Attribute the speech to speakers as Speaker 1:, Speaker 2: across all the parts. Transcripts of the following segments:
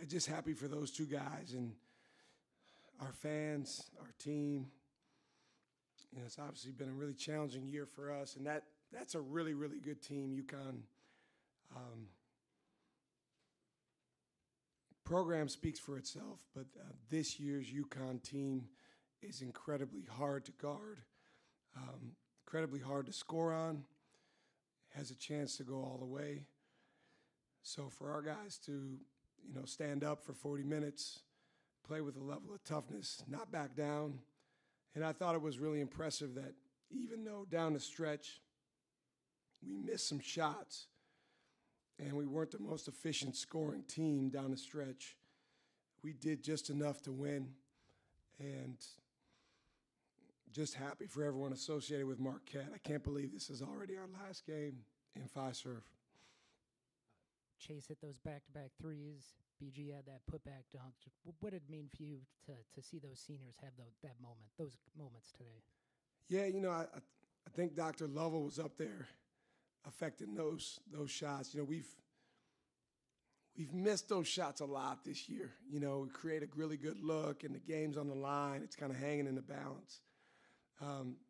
Speaker 1: just happy for those two guys and our fans, our team. You know, it's obviously been a really challenging year for us, and that's a really, really good team, UConn. Program speaks for itself, but this year's UConn team is incredibly hard to guard, incredibly hard to score on, has a chance to go all the way. So for our guys to, you know, stand up for 40 minutes, play with a level of toughness, not back down, and I thought it was really impressive that even though down the stretch we missed some shots, and we weren't the most efficient scoring team down the stretch, we did just enough to win, and just happy for everyone associated with Marquette. I can't believe this is already our last game in Fiserv.
Speaker 2: Chase hit those back-to-back threes. BG had that putback dunk. What did it mean for you to see those seniors have those moments today?
Speaker 1: Yeah, you know, I think Dr. Lovell was up there affecting those shots. You know, we've missed those shots a lot this year. You know, we create a really good look, and the game's on the line. It's kind of hanging in the balance.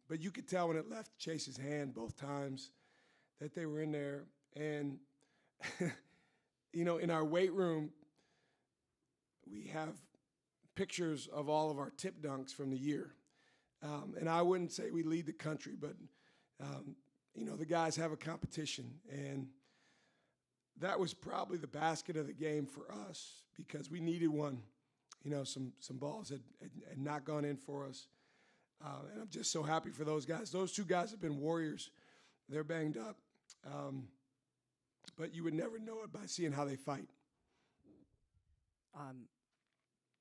Speaker 1: But you could tell when it left Chase's hand both times that they were in there. And, you know, in our weight room, we have pictures of all of our tip dunks from the year. And I wouldn't say we lead the country, but, you know, the guys have a competition. And that was probably the basket of the game for us because we needed one. You know, some balls had not gone in for us. And I'm just so happy for those guys. Those two guys have been warriors. They're banged up. But you would never know it by seeing how they fight.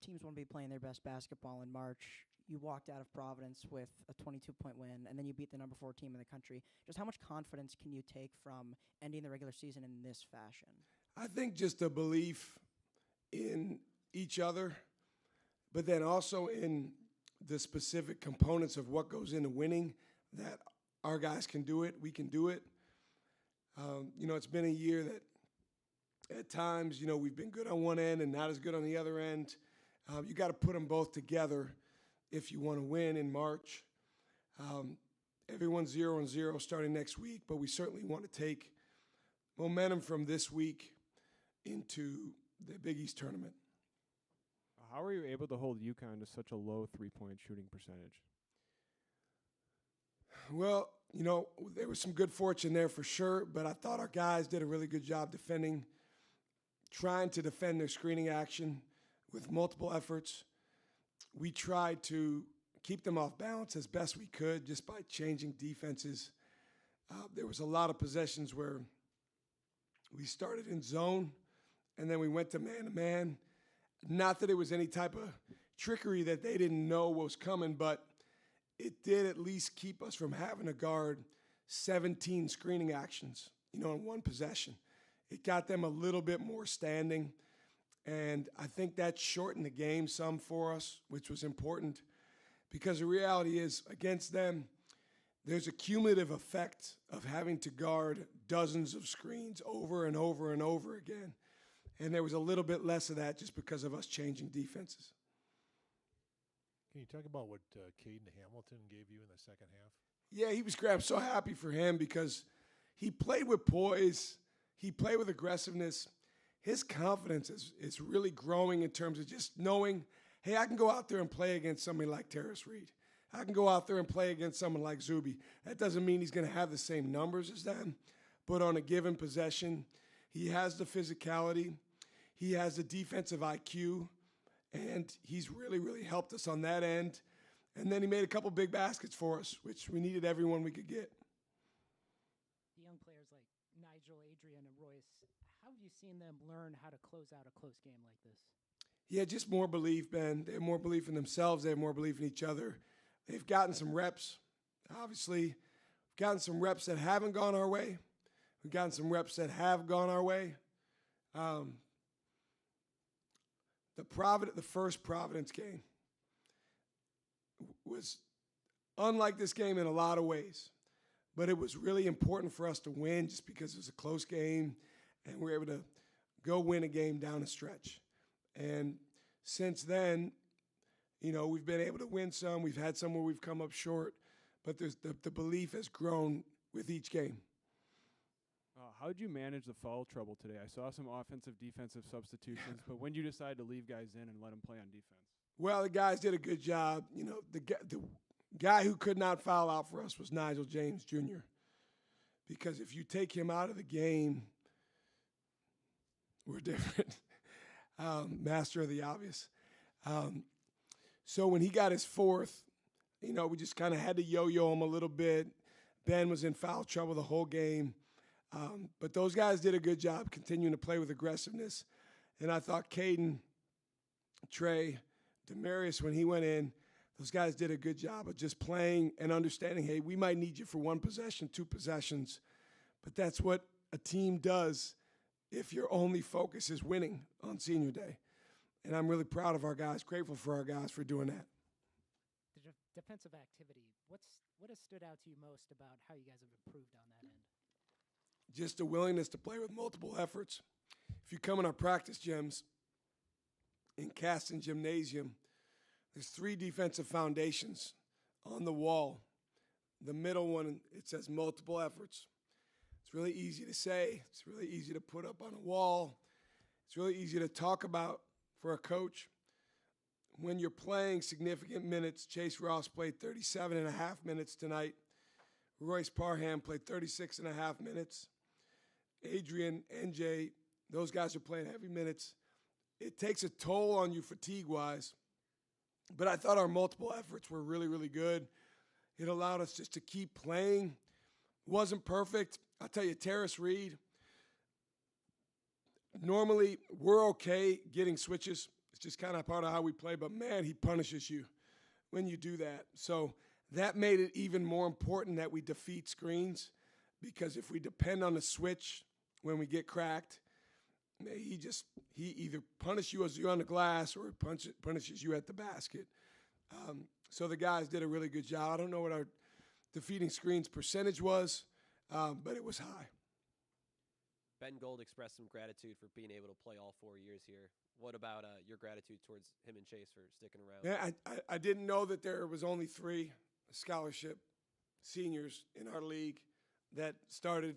Speaker 3: Teams want to be playing their best basketball in March. You walked out of Providence with a 22-point win, and then you beat the number 4 team in the country. Just how much confidence can you take from ending the regular season in this fashion? I
Speaker 1: think just a belief in each other, but then also in the specific components of what goes into winning, that our guys can do it, we can do it. You know, it's been a year that at times, you know, we've been good on one end and not as good on the other end. You got to put them both together if you want to win in March. Everyone's 0-0 starting next week, but we certainly want to take momentum from this week into the Big East tournament.
Speaker 4: How are you able to hold UConn to such a low three-point shooting percentage?
Speaker 1: Well, you know, there was some good fortune there for sure, but I thought our guys did a really good job defending, trying to defend their screening action with multiple efforts. We tried to keep them off balance as best we could just by changing defenses. There was a lot of possessions where we started in zone and then we went to man-to-man. Not that it was any type of trickery that they didn't know was coming, but it did at least keep us from having to guard 17 screening actions, you know, in one possession. It got them a little bit more standing, and I think that shortened the game some for us, which was important because the reality is against them, there's a cumulative effect of having to guard dozens of screens over and over and over again. And there was a little bit less of that just because of us changing defenses.
Speaker 5: Can you talk about what Kaden Hamilton gave you in the second half?
Speaker 1: Yeah, he was great. I'm so happy for him because he played with poise. He played with aggressiveness. His confidence is really growing in terms of just knowing, hey, I can go out there and play against somebody like Terrace Reed. I can go out there and play against someone like Zuby. That doesn't mean he's going to have the same numbers as them, but on a given possession, he has the physicality. He has the defensive IQ, and he's really, really helped us on that end. And then he made a couple big baskets for us, which we needed everyone we could get.
Speaker 2: The young players like Nigel, Adrian, and Royce, how have you seen them learn how to close out a close game like this?
Speaker 1: Yeah, just more belief, Ben. They have more belief in themselves. They have more belief in each other. They've gotten some reps. Obviously, we've gotten some reps that haven't gone our way. We've gotten some reps that have gone our way. The first Providence game was unlike this game in a lot of ways, but it was really important for us to win just because it was a close game and we were able to go win a game down the stretch. And since then, you know, we've been able to win some. We've had some where we've come up short, but the belief has grown with each game.
Speaker 4: How did you manage the foul trouble today? I saw some offensive, defensive substitutions, but when did you decide to leave guys in and let them play on defense?
Speaker 1: Well, the guys did a good job. You know, the guy who could not foul out for us was Nigel James Jr. Because if you take him out of the game, we're different. Master of the obvious. So when he got his fourth, you know, we just kind of had to yo-yo him a little bit. Ben was in foul trouble the whole game. But those guys did a good job continuing to play with aggressiveness. And I thought Kaden, Trey, Demarius, when he went in, those guys did a good job of just playing and understanding, hey, we might need you for one possession, two possessions. But that's what a team does if your only focus is winning on senior day. And I'm really proud of our guys, grateful for our guys for doing that.
Speaker 2: The defensive activity, what has stood out to you most about how you guys have improved on that end?
Speaker 1: Just a willingness to play with multiple efforts. If you come in our practice gyms in Caston Gymnasium, there's 3 defensive foundations on the wall. The middle one, it says multiple efforts. It's really easy to say. It's really easy to put up on a wall. It's really easy to talk about for a coach. When you're playing significant minutes, Chase Ross played 37 and a half minutes tonight. Royce Parham played 36 and a half minutes. Adrian, NJ, those guys are playing heavy minutes. It takes a toll on you fatigue-wise. But I thought our multiple efforts were really, really good. It allowed us just to keep playing. Wasn't perfect. I'll tell you, Terrace Reed, normally we're okay getting switches. It's just kind of part of how we play. But, man, he punishes you when you do that. So that made it even more important that we defeat screens, because if we depend on a switch when we get cracked, he either punishes you as you're on the glass or punishes you at the basket. So the guys did a really good job. I don't know what our defeating screens percentage was, but it was high.
Speaker 6: Ben Gold expressed some gratitude for being able to play all 4 years here. What about your gratitude towards him and Chase for sticking around?
Speaker 1: Yeah, I didn't know that there was only 3 scholarship seniors in our league that started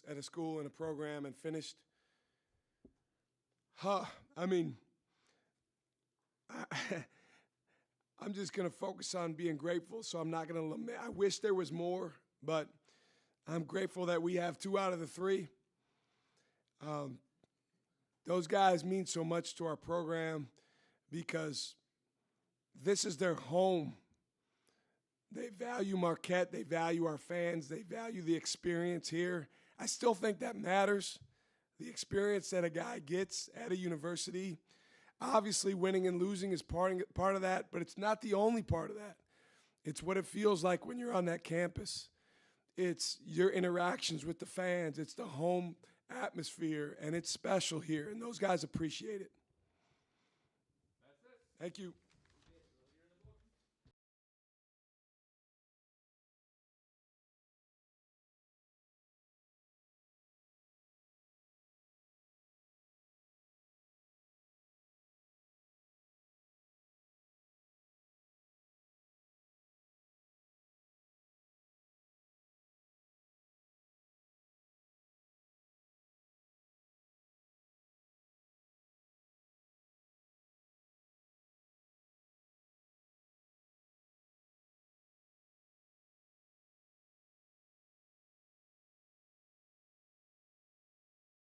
Speaker 1: at a school and a program and finished. I mean, I'm just going to focus on being grateful, so I'm not going to lament. I wish there was more, but I'm grateful that we have 2 out of the 3. Those guys mean so much to our program because this is their home. They value Marquette. They value our fans. They value the experience here. I still think that matters, the experience that a guy gets at a university. Obviously, winning and losing is part of that, but it's not the only part of that. It's what it feels like when you're on that campus. It's your interactions with the fans. It's the home atmosphere, and it's special here, and those guys appreciate it. That's it. Thank you.